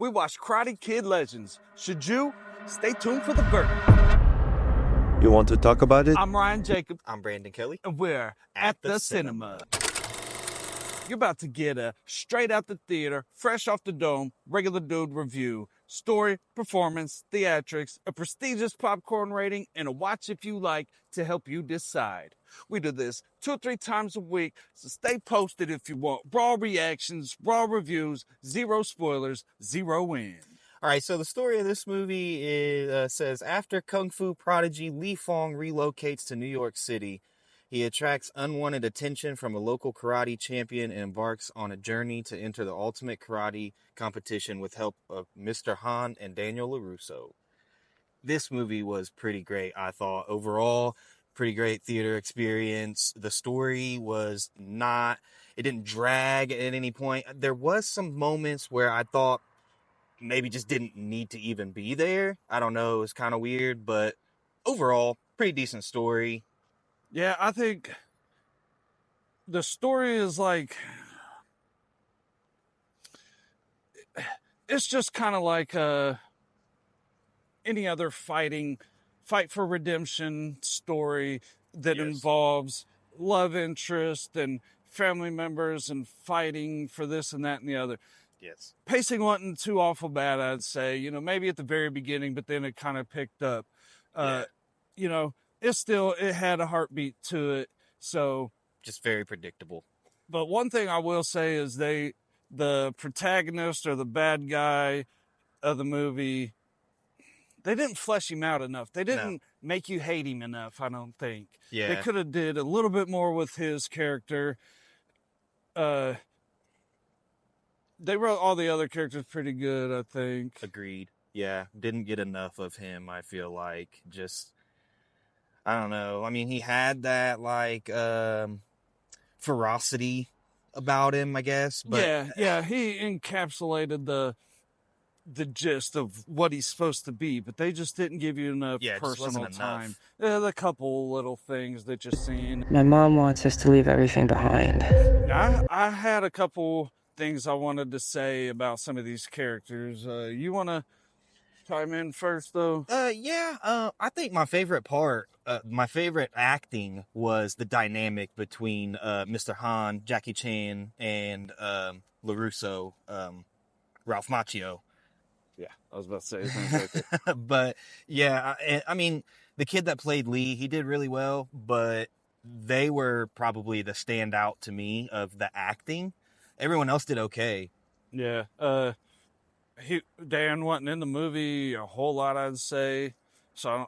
We watch Karate Kid Legends. Should you? Stay tuned for the verdict. You want to talk about it? I'm Ryan Jacob. I'm Brandon Kelly. And we're at the cinema. You're about to get a straight out the theater, fresh off the dome, regular dude review. Story, performance, theatrics, a prestigious popcorn rating, and a watch if you like to help you decide. We do this 2 or 3 times a week, so stay posted if you want. Raw reactions, raw reviews, zero spoilers, zero win. All right, so the story of this movie says, after Kung Fu prodigy Li Fong relocates to New York City, he attracts unwanted attention from a local karate champion and embarks on a journey to enter the ultimate karate competition with help of Mr. Han and Daniel LaRusso. This movie was pretty great, I thought. Overall, pretty great theater experience. The story was not, it didn't drag at any point. There was some moments where I thought maybe just didn't need to even be there. I don't know, it was kind of weird, but overall, pretty decent story. Yeah, I think the story is like, it's just kind of like any other fight for redemption story that involves love interest and family members and fighting for this and that and the other. Yes. Pacing wasn't too awful bad, I'd say. You know, maybe at the very beginning, but then it kind of picked up. You know, it had a heartbeat to it. So Just very predictable. But one thing I will say is the protagonist or the bad guy of the movie, they didn't flesh him out enough. They didn't make you hate him enough, I don't think. Yeah. They could have did a little bit more with his character. They wrote all the other characters pretty good, I think. Agreed. Yeah, didn't get enough of him, I feel like. Just, I don't know. I mean, he had that, like, ferocity about him, I guess. But Yeah, he encapsulated the gist of what he's supposed to be, but they just didn't give you enough personal time. The couple little things that you've seen. My mom wants us to leave everything behind. I had a couple things I wanted to say about some of these characters. You want to chime in first, though? I think my favorite part, my favorite acting was the dynamic between Mr. Han, Jackie Chan, and LaRusso, Ralph Macchio. Yeah, I was about to say his name's right there. But yeah, I mean, the kid that played Lee, he did really well, but they were probably the standout to me of the acting. Everyone else did okay. Yeah, Dan wasn't in the movie a whole lot, I'd say. So,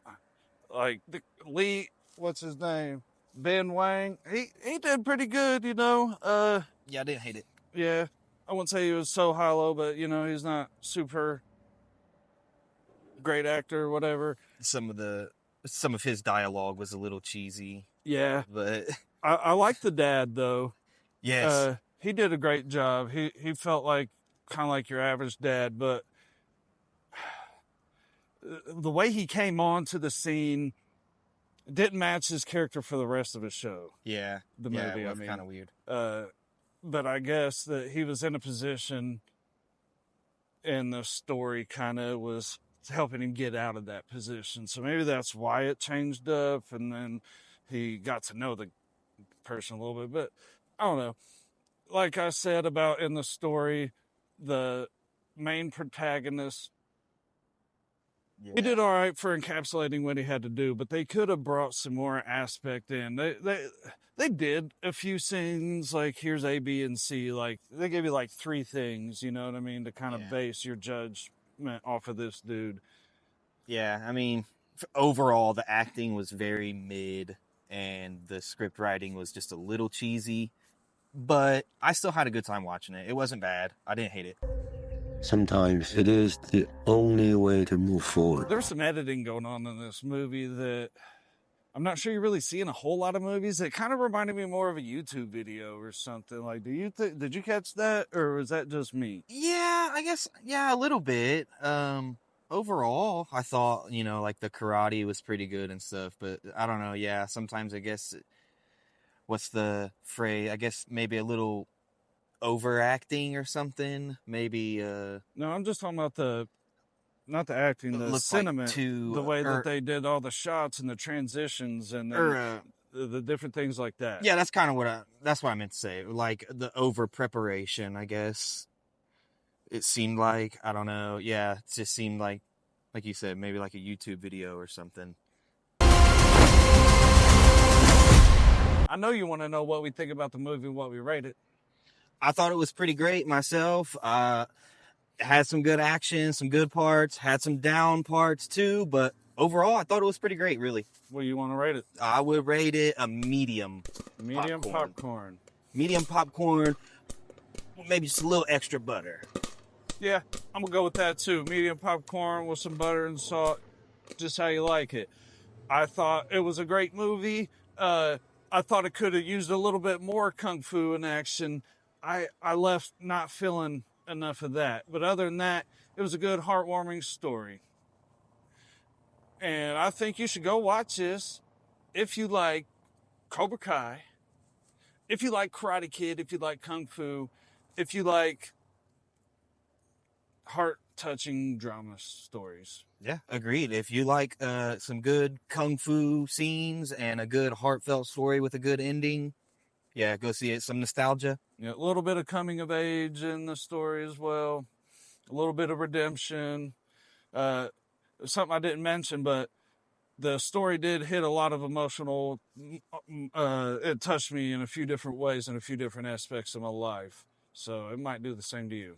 like, Lee, what's his name? Ben Wang, he did pretty good, you know. Yeah, I didn't hate it. Yeah, I wouldn't say he was so hollow, but, you know, he's not super great actor or whatever. Some of his dialogue was a little cheesy. Yeah. But I like the dad, though. yes. He did a great job. He felt like kind of like your average dad, but the way he came on to the scene didn't match his character for the rest of the show. Yeah. The movie, it I was mean. kind of weird. But I guess that he was in a position and the story kind of was helping him get out of that position. So maybe that's why it changed up, and then he got to know the person a little bit. But I don't know. Like I said about in the story, the main protagonist, he did all right for encapsulating what he had to do, but they could have brought some more aspect in. They did a few scenes, like here's A, B, and C. Like they gave you like 3 things, you know what I mean, to kind of base your judgment off of this dude. Yeah, I mean, overall the acting was very mid, and the script writing was just a little cheesy. But I still had a good time watching it. It wasn't bad. I didn't hate it. Sometimes it is the only way to move forward. There's some editing going on in this movie that I'm not sure you really see in a whole lot of movies. It kind of reminded me more of a YouTube video or something. Like, did you catch that, or was that just me? Yeah, I guess, a little bit. Overall, I thought, like the karate was pretty good and stuff, but I don't know. Yeah, sometimes I guess, what's the phrase? I guess maybe a little overacting or something. Maybe No, I'm just talking about not the acting, the looked like sentiment, too the way that they did all the shots and the transitions and then the different things like that. yeah, that's kind of that's what I meant to say. Like the over preparation, I guess. It seemed like, I don't know. Yeah, it just seemed like you said, maybe like a YouTube video or something. I know you want to know what we think about the movie, what we rate it. I thought it was pretty great myself. Had some good action, some good parts, had some down parts too, but overall, I thought it was pretty great, really. What do you want to rate it? I would rate it a medium. Medium popcorn. Medium popcorn, maybe just a little extra butter. Yeah, I'm going to go with that too. Medium popcorn with some butter and salt, just how you like it. I thought it was a great movie. I thought it could have used a little bit more kung fu in action. I left not feeling enough of that. But other than that, it was a good, heartwarming story. And I think you should go watch this if you like Cobra Kai, if you like Karate Kid, if you like Kung Fu, if you like heart-touching drama stories. Yeah, agreed. If you like some good kung fu scenes and a good heartfelt story with a good ending, yeah, go see it. Some nostalgia. Yeah, a little bit of coming of age in the story as well. A little bit of redemption. Something I didn't mention, but the story did hit a lot of emotional. It touched me in a few different ways in a few different aspects of my life. So it might do the same to you.